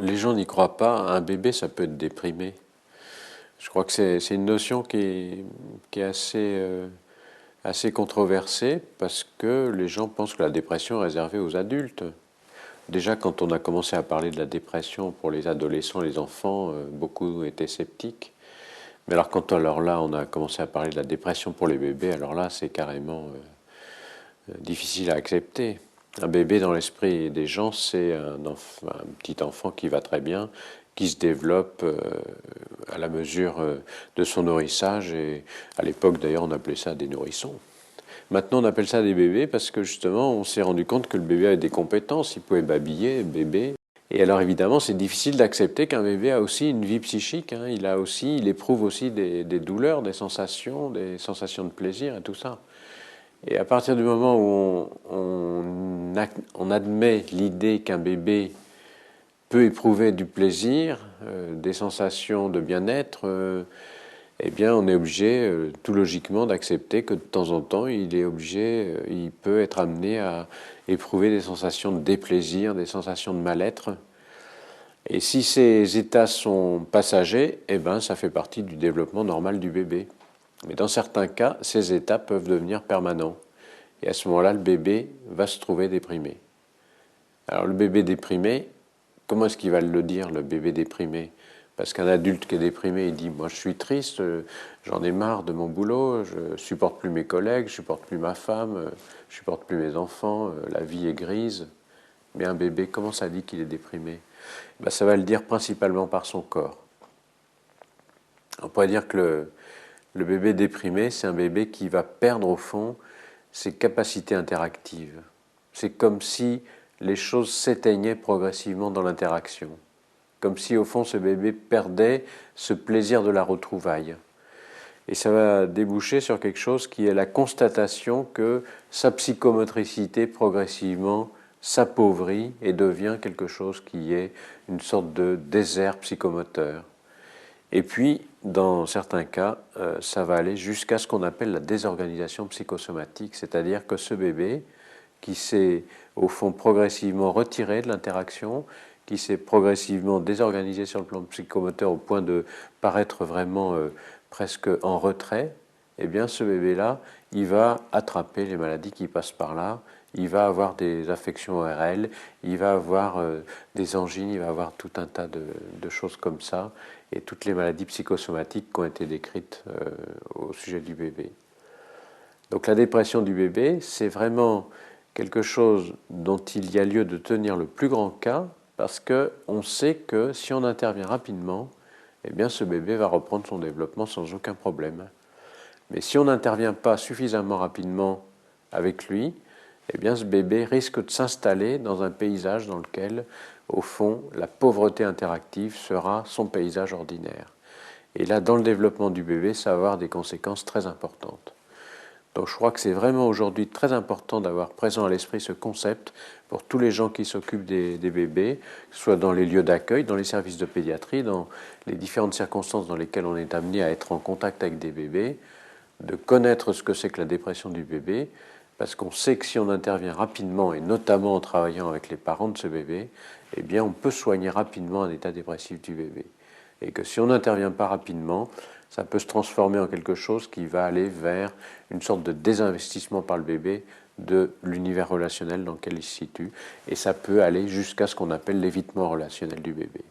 les gens n'y croient pas, un bébé ça peut être déprimé. Je crois que c'est une notion qui est assez controversée parce que les gens pensent que la dépression est réservée aux adultes. Déjà, quand on a commencé à parler de la dépression pour les adolescents, les enfants, beaucoup étaient sceptiques. Mais alors quand alors là, on a commencé à parler de la dépression pour les bébés, alors là, c'est carrément difficile à accepter. Un bébé dans l'esprit des gens, c'est un petit enfant qui va très bien, qui se développe à la mesure de son nourrissage. Et à l'époque, d'ailleurs, on appelait ça des nourrissons. Maintenant, on appelle ça des bébés parce que justement, on s'est rendu compte que le bébé avait des compétences, il pouvait babiller, bébé. Et alors évidemment, c'est difficile d'accepter qu'un bébé a aussi une vie psychique. Hein. Il éprouve aussi des douleurs, des sensations de plaisir et tout ça. Et à partir du moment où on admet l'idée qu'un bébé peut éprouver du plaisir, des sensations de bien-être, eh bien on est obligé tout logiquement d'accepter que de temps en temps il peut être amené à éprouver des sensations de déplaisir, des sensations de mal-être. Et si ces états sont passagers, eh ben ça fait partie du développement normal du bébé. Mais dans certains cas, ces états peuvent devenir permanents. Et à ce moment-là, le bébé va se trouver déprimé. Alors le bébé déprimé, comment est-ce qu'il va le dire, le bébé déprimé? Parce qu'un adulte qui est déprimé, il dit « moi je suis triste, j'en ai marre de mon boulot, je supporte plus mes collègues, je supporte plus ma femme, je supporte plus mes enfants, la vie est grise ». Mais un bébé, comment ça dit qu'il est déprimé? Ben, ça va le dire principalement par son corps. On pourrait dire que le bébé déprimé, c'est un bébé qui va perdre au fond ses capacités interactives. C'est comme si les choses s'éteignaient progressivement dans l'interaction. Comme si au fond ce bébé perdait ce plaisir de la retrouvaille. Et ça va déboucher sur quelque chose qui est la constatation que sa psychomotricité progressivement s'appauvrit et devient quelque chose qui est une sorte de désert psychomoteur. Et puis, dans certains cas, ça va aller jusqu'à ce qu'on appelle la désorganisation psychosomatique, c'est-à-dire que ce bébé, qui s'est au fond progressivement retiré de l'interaction, qui s'est progressivement désorganisé sur le plan psychomoteur au point de paraître vraiment presque en retrait, eh bien ce bébé-là, il va attraper les maladies qui passent par là, il va avoir des affections ORL, il va avoir des angines, il va avoir tout un tas de choses comme ça, et toutes les maladies psychosomatiques qui ont été décrites au sujet du bébé. Donc la dépression du bébé, c'est vraiment quelque chose dont il y a lieu de tenir le plus grand cas, parce qu'on sait que si on intervient rapidement, eh bien ce bébé va reprendre son développement sans aucun problème. Mais si on n'intervient pas suffisamment rapidement avec lui, eh bien ce bébé risque de s'installer dans un paysage dans lequel, au fond, la pauvreté interactive sera son paysage ordinaire. Et là, dans le développement du bébé, ça va avoir des conséquences très importantes. Donc je crois que c'est vraiment aujourd'hui très important d'avoir présent à l'esprit ce concept pour tous les gens qui s'occupent des bébés, que ce soit dans les lieux d'accueil, dans les services de pédiatrie, dans les différentes circonstances dans lesquelles on est amené à être en contact avec des bébés, de connaître ce que c'est que la dépression du bébé, parce qu'on sait que si on intervient rapidement, et notamment en travaillant avec les parents de ce bébé, eh bien on peut soigner rapidement un état dépressif du bébé. Et que si on n'intervient pas rapidement, ça peut se transformer en quelque chose qui va aller vers une sorte de désinvestissement par le bébé de l'univers relationnel dans lequel il se situe. Et ça peut aller jusqu'à ce qu'on appelle l'évitement relationnel du bébé.